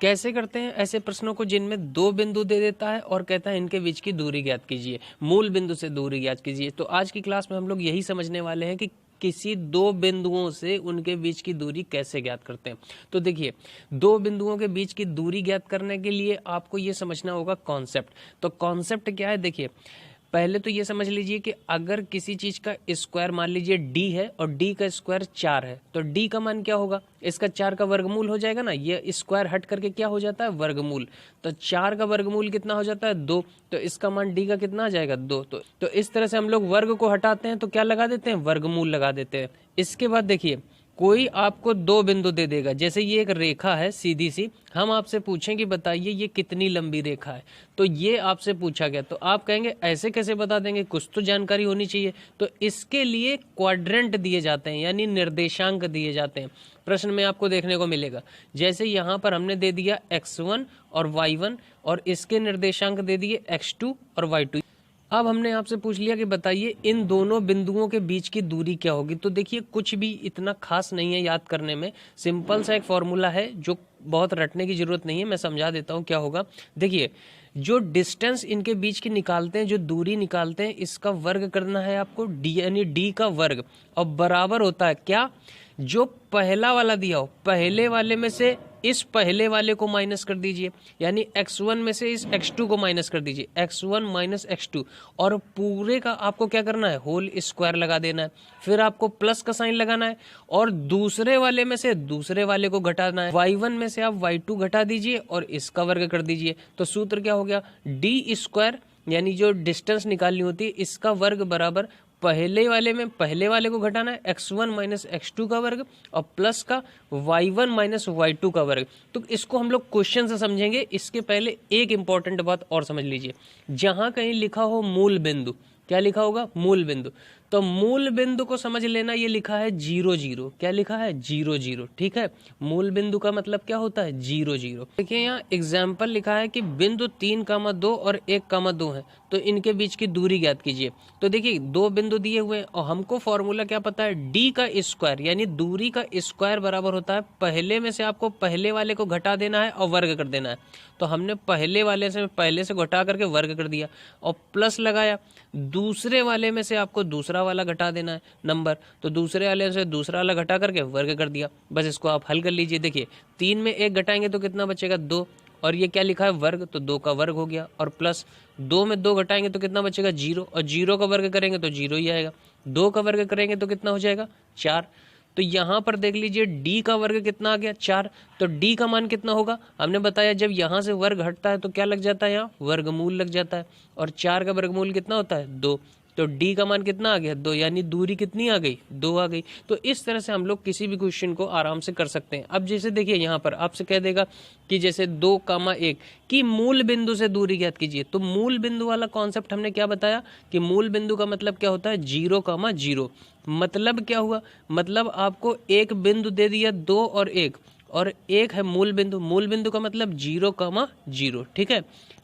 कैसे करते हैं ऐसे प्रश्नों को जिनमें दो बिंदु दे देता है और कहता है इनके बीच की दूरी ज्ञात कीजिए, मूल बिंदु से दूरी ज्ञात कीजिए। तो आज की क्लास में हम लोग यही समझने वाले हैं कि किसी दो बिंदुओं से उनके बीच की दूरी कैसे ज्ञात करते हैं। तो देखिए, दो बिंदुओं के बीच की दूरी ज्ञात करने के लिए आपको ये समझना होगा कॉन्सेप्ट। तो कॉन्सेप्ट क्या है, देखिए पहले तो ये समझ लीजिए कि अगर किसी चीज का स्क्वायर मान लीजिए d है और d का स्क्वायर 4 है, तो d का मान क्या होगा, इसका 4 का वर्गमूल हो जाएगा ना। ये स्क्वायर हट करके क्या हो जाता है, वर्गमूल। तो 4 का वर्गमूल कितना हो जाता है, 2। तो इसका मान d का कितना आ जाएगा, 2। तो इस तरह से हम लोग वर्ग को हटाते हैं तो क्या लगा देते हैं, वर्गमूल लगा देते हैं। इसके बाद देखिए, कोई आपको दो बिंदु दे देगा, जैसे ये एक रेखा है सीधी सी, हम आपसे पूछें कि बताइए ये कितनी लंबी रेखा है, तो ये आपसे पूछा गया, तो आप कहेंगे ऐसे कैसे बता देंगे, कुछ तो जानकारी होनी चाहिए। तो इसके लिए क्वाड्रेंट दिए जाते हैं, यानी निर्देशांक दिए जाते हैं। प्रश्न में आपको देखने को मिलेगा, जैसे यहाँ पर हमने दे दिया x1 और y1 और इसके निर्देशांक दे दिए x2 और y2। अब हमने आपसे पूछ लिया कि बताइए इन दोनों बिंदुओं के बीच की दूरी क्या होगी। तो देखिए, कुछ भी इतना खास नहीं है याद करने में, सिंपल सा एक फॉर्मूला है जो बहुत रटने की जरूरत नहीं है, मैं समझा देता हूँ क्या होगा। देखिए, जो डिस्टेंस इनके बीच की निकालते हैं, जो दूरी निकालते हैं, इसका वर्ग करना है आपको, डी यानी डी का वर्ग, और बराबर होता है क्या, जो पहला वाला दिया हो पहले वाले में से इस पहले वाले को माइनस कर दीजिए, यानी x1 में से इस x2 को माइनस कर दीजिए, x1 माइनस x2, और पूरे का आपको क्या करना है, होल स्क्वायर लगा देना है। फिर आपको प्लस का साइन लगाना है और दूसरे वाले में से दूसरे वाले को घटाना है। y1 में से आप y2 घटा दीजिए और इसका वर्ग कर दीजिए। तो सूत्र क्या हो गया, डी स्क्वायर यानी जो डिस्टेंस निकालनी होती है इसका वर्ग बराबर पहले वाले में पहले वाले को घटाना है x1 माइनस x2 का वर्ग और प्लस का y1 माइनस y2 का वर्ग। तो इसको हम लोग क्वेश्चन से समझेंगे। इसके पहले एक इंपॉर्टेंट बात और समझ लीजिए, जहां कहीं लिखा हो मूल बिंदु, क्या लिखा होगा, मूल बिंदु, तो मूल बिंदु को समझ लेना, ये लिखा है 0 0। क्या लिखा है, 0 0, ठीक है। मूल बिंदु का मतलब क्या होता है, 0 0। देखिए यहाँ एग्जाम्पल लिखा है कि बिंदु 3,2 और 1,2 है, तो इनके बीच की दूरी ज्ञात कीजिए। तो देखिए, दो बिंदु दिए हुए हैं और हमको फॉर्मूला क्या पता है, डी का स्क्वायर यानी दूरी का स्क्वायर बराबर होता है, पहले में से आपको पहले वाले को घटा देना है और वर्ग कर देना है। तो हमने पहले वाले से पहले से घटा करके वर्ग कर दिया और प्लस लगाया, दूसरे वाले में से आपको दूसरा वाला घटा देना है नंबर, तो दूसरे वाले से दूसरा वाला घटा करके वर्ग कर दिया। बस इसको आप हल कर लीजिए। देखिए, 3 में 1 घटाएंगे तो कितना बचेगा, 2, और ये क्या लिखा है, वर्ग, तो 2 का वर्ग हो गया, और प्लस 2 में 2 घटाएंगे तो कितना बचेगा, 0, और 0 का वर्ग करेंगे तो 0 ही आएगा। 2 का वर्ग करेंगे तो कितना हो जाएगा, 4। तो यहाँ पर देख लीजिए d का वर्ग कितना आ गया, 4। तो d का मान कितना होगा, हमने बताया जब यहाँ से वर्ग हटता है तो क्या लग जाता है, यहाँ वर्गमूल लग जाता है, और 4 का वर्गमूल कितना होता है, 2। तो d का मान कितना आ गया, 2, यानी दूरी कितनी आ गई, 2 आ गई। तो इस तरह से हम लोग किसी भी क्वेश्चन को आराम से कर सकते हैं। अब जैसे देखिए, यहाँ पर आपसे कह देगा कि जैसे 2,1 की मूल बिंदु से दूरी ज्ञात कीजिए। तो मूल बिंदु वाला कॉन्सेप्ट हमने क्या बताया कि मूल बिंदु का मतलब क्या होता है, 0,0। मतलब क्या हुआ, मतलब आपको एक बिंदु दे दिया 2 और 1, और एक है मूल बिंदु। मूल बिंदु का मतलब 0,0, ठीक है।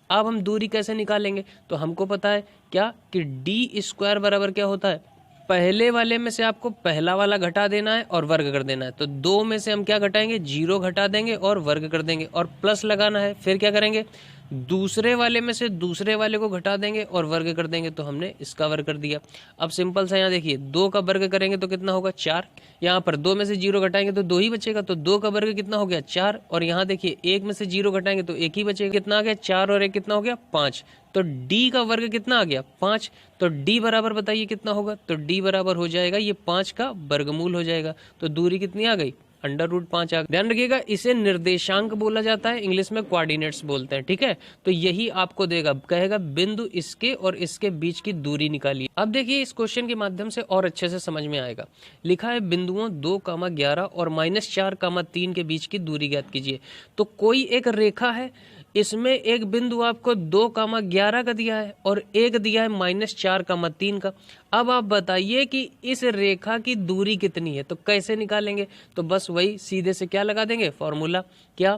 अब हम दूरी कैसे निकालेंगे, तो हमको पता है क्या कि डी स्क्वायर बराबर क्या होता है, पहले वाले में से आपको पहला वाला घटा देना है और वर्ग कर देना है। तो 2 में से हम क्या घटाएंगे, 0 घटा देंगे और वर्ग कर देंगे, और प्लस लगाना है। फिर क्या करेंगे, दूसरे वाले में से दूसरे वाले को घटा देंगे और वर्ग कर देंगे, तो हमने इसका वर्ग कर दिया। अब सिंपल सा यहाँ देखिए, 2 का वर्ग करेंगे तो कितना होगा, 4। यहाँ पर 2 में से 0 घटाएंगे तो 2 ही बचेगा, तो 2 का वर्ग कितना हो गया, 4। और यहाँ देखिए 1 में से 0 घटाएंगे तो 1 ही बचेगा, कितना आ गया, 4 और 1 कितना हो गया, 5। तो d का वर्ग कितना आ गया, 5। तो d बराबर बताइए कितना होगा, तो d बराबर हो जाएगा ये 5 का वर्गमूल हो जाएगा। तो दूरी कितनी आ गई, √5 आ गई। ध्यान रखिएगा, इसे निर्देशांक बोला जाता है, इंग्लिश में कोऑर्डिनेट्स बोलते हैं, ठीक है। तो यही आपको देगा, कहेगा बिंदु इसके और इसके बीच की दूरी निकालिए। अब देखिए, इस क्वेश्चन के माध्यम से और अच्छे से समझ में आएगा। लिखा है बिंदुओं 2,11 और -4,3 के बीच की दूरी ज्ञात कीजिए। तो कोई एक रेखा है, इसमें एक बिंदु आपको 2,11 का दिया है और एक दिया है -4,3 का। अब आप बताइए कि इस रेखा की दूरी कितनी है, तो कैसे निकालेंगे, तो बस वही सीधे से क्या लगा देंगे, फॉर्मूला क्या,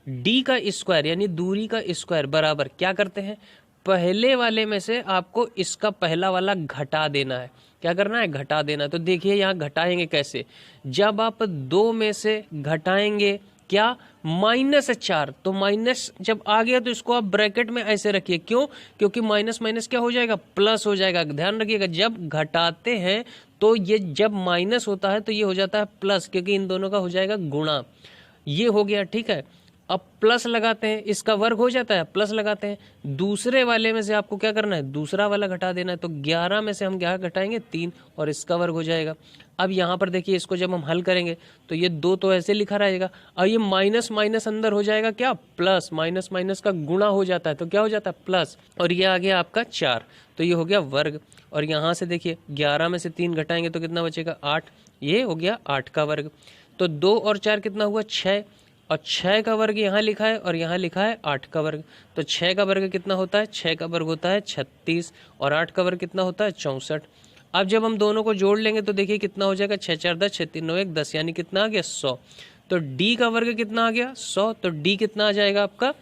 d का स्क्वायर यानी दूरी का स्क्वायर बराबर क्या करते हैं, पहले वाले में से आपको इसका पहला वाला घटा देना है। क्या करना है, घटा देना। तो देखिए यहाँ घटाएंगे कैसे, जब आप 2 में से घटाएंगे क्या, -4। तो माइनस जब आ गया तो इसको आप ब्रैकेट में ऐसे रखिए, क्यों, क्योंकि माइनस माइनस क्या हो जाएगा, प्लस हो जाएगा। ध्यान रखिएगा जब घटाते हैं तो ये जब माइनस होता है तो ये हो जाता है प्लस, क्योंकि इन दोनों का हो जाएगा गुणा। ये हो गया, ठीक है। अब प्लस लगाते हैं, इसका वर्ग हो जाता है, प्लस लगाते हैं। दूसरे वाले में से आपको क्या करना है, दूसरा वाला घटा देना है। तो 11 में से हम क्या घटाएंगे, 3, और इसका वर्ग हो जाएगा। अब यहाँ पर देखिए, इसको जब हम हल करेंगे तो ये 2 तो ऐसे लिखा रहेगा, और ये माइनस माइनस अंदर हो जाएगा क्या, प्लस। माइनस माइनस का गुणा हो जाता है तो क्या हो जाता है, प्लस। और ये आ गया आपका 4, तो ये हो गया वर्ग। और यहाँ से देखिए 11 में से 3 घटाएंगे तो कितना बचेगा, 8। ये हो गया 8 का वर्ग। तो 2 और 4 कितना हुआ, 6, और 6 का वर्ग यहाँ लिखा है और यहाँ लिखा है 8 का वर्ग। तो 6 का वर्ग कितना होता है, 6 का वर्ग होता है 36, और 8 का वर्ग कितना होता है, 64। अब जब हम दोनों को जोड़ लेंगे तो देखिए कितना हो जाएगा, 6 4 10, 6 3 9 1 10, यानी कितना आ गया, 100। तो d का वर्ग कितना आ गया, 100। तो d कितना आ जाएगा आपका,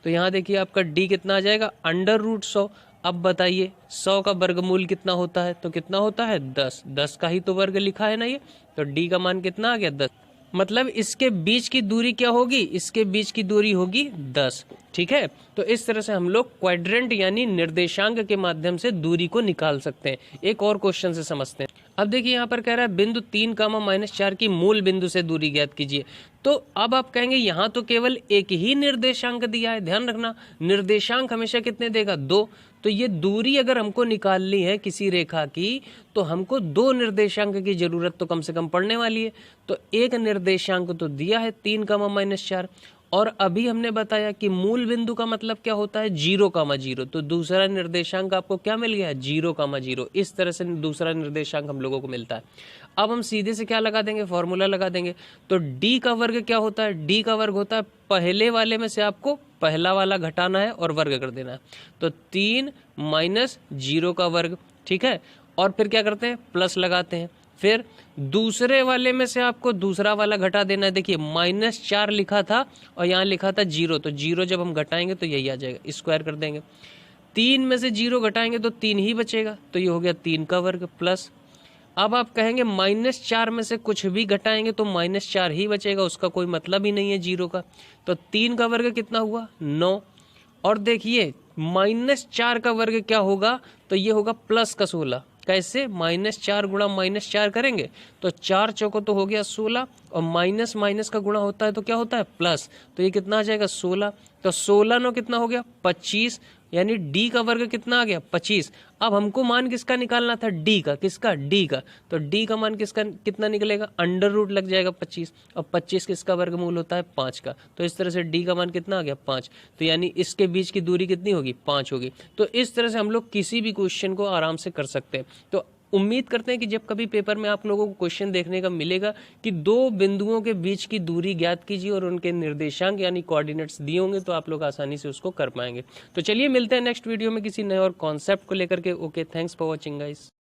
तो यहाँ देखिए आपका d कितना आ जाएगा, √100। अब बताइए 100 का वर्गमूल कितना होता है, तो कितना होता है, 10। 10 का ही तो वर्ग लिखा है ना ये, तो d का मान कितना आ गया, 10। मतलब इसके बीच की दूरी क्या होगी, इसके बीच की दूरी होगी 10। ठीक है, तो इस तरह से हम लोग क्वाड्रेंट यानी निर्देशांक के माध्यम से दूरी को निकाल सकते हैं। एक और क्वेश्चन से समझते हैं। अब देखिए यहाँ पर कह रहा है बिंदु 3, -4 की मूल बिंदु से दूरी ज्ञात कीजिए। तो अब आप कहेंगे यहाँ तो केवल एक ही निर्देशांक दिया है। ध्यान रखना, निर्देशांक हमेशा कितने देगा, 2। तो ये दूरी अगर हमको निकालनी है किसी रेखा की, तो हमको 2 निर्देशांक की जरूरत तो कम से कम पड़ने वाली है। तो एक निर्देशांक तो दिया है 3, -4, और अभी हमने बताया कि मूल बिंदु का मतलब क्या होता है, 0, तो दूसरा निर्देशांक आपको क्या मिल गया, 0, इस तरह से दूसरा निर्देशांक हम लोगों को मिलता है। अब हम सीधे से क्या लगा देंगे, फॉर्मूला लगा देंगे। तो d का वर्ग क्या होता है, d का वर्ग होता है पहले वाले में से आपको पहला वाला घटाना है और वर्ग कर देना है। तो 3 - 0 का वर्ग, ठीक है। और फिर क्या करते हैं, प्लस लगाते हैं। फिर दूसरे वाले में से आपको दूसरा वाला घटा देना है। देखिए -4 लिखा था और यहाँ लिखा था 0, तो 0 जब हम घटाएंगे तो यही आ जाएगा, स्क्वायर कर देंगे। 3 में से 0 घटाएंगे तो 3 ही बचेगा, तो ये हो गया 3 का वर्ग प्लस। अब आप कहेंगे -4 में से कुछ भी घटाएंगे तो -4 ही बचेगा, उसका कोई मतलब ही नहीं है 0 का। तो 3 का वर्ग कितना हुआ, 9। और देखिए -4 का वर्ग क्या होगा, तो ये होगा प्लस का 16। कैसे, -4 गुणा -4 करेंगे तो 4 चौको तो हो गया 16, और माइनस माइनस का गुणा होता है तो क्या होता है, प्लस। तो ये कितना आ जाएगा, 16। तो 16 9 कितना हो गया, 25, यानी d का वर्ग कितना आ गया, 25। अब हमको मान किसका निकालना था, d का। किसका, d का। तो d का मान किसका कितना निकलेगा, √ लग जाएगा 25, और 25 किसका वर्गमूल होता है, 5 का। तो इस तरह से d का मान कितना आ गया, 5। तो यानी इसके बीच की दूरी कितनी होगी, 5 होगी। तो इस तरह से हम लोग किसी भी क्वेश्चन को आराम से कर सकते हैं। तो उम्मीद करते हैं कि जब कभी पेपर में आप लोगों को क्वेश्चन देखने का मिलेगा कि 2 बिंदुओं के बीच की दूरी ज्ञात कीजिए और उनके निर्देशांक यानी कोऑर्डिनेट्स दिए होंगे, तो आप लोग आसानी से उसको कर पाएंगे। तो चलिए मिलते हैं नेक्स्ट वीडियो में किसी नए और कॉन्सेप्ट को लेकर के। Okay, thanks for watching guys.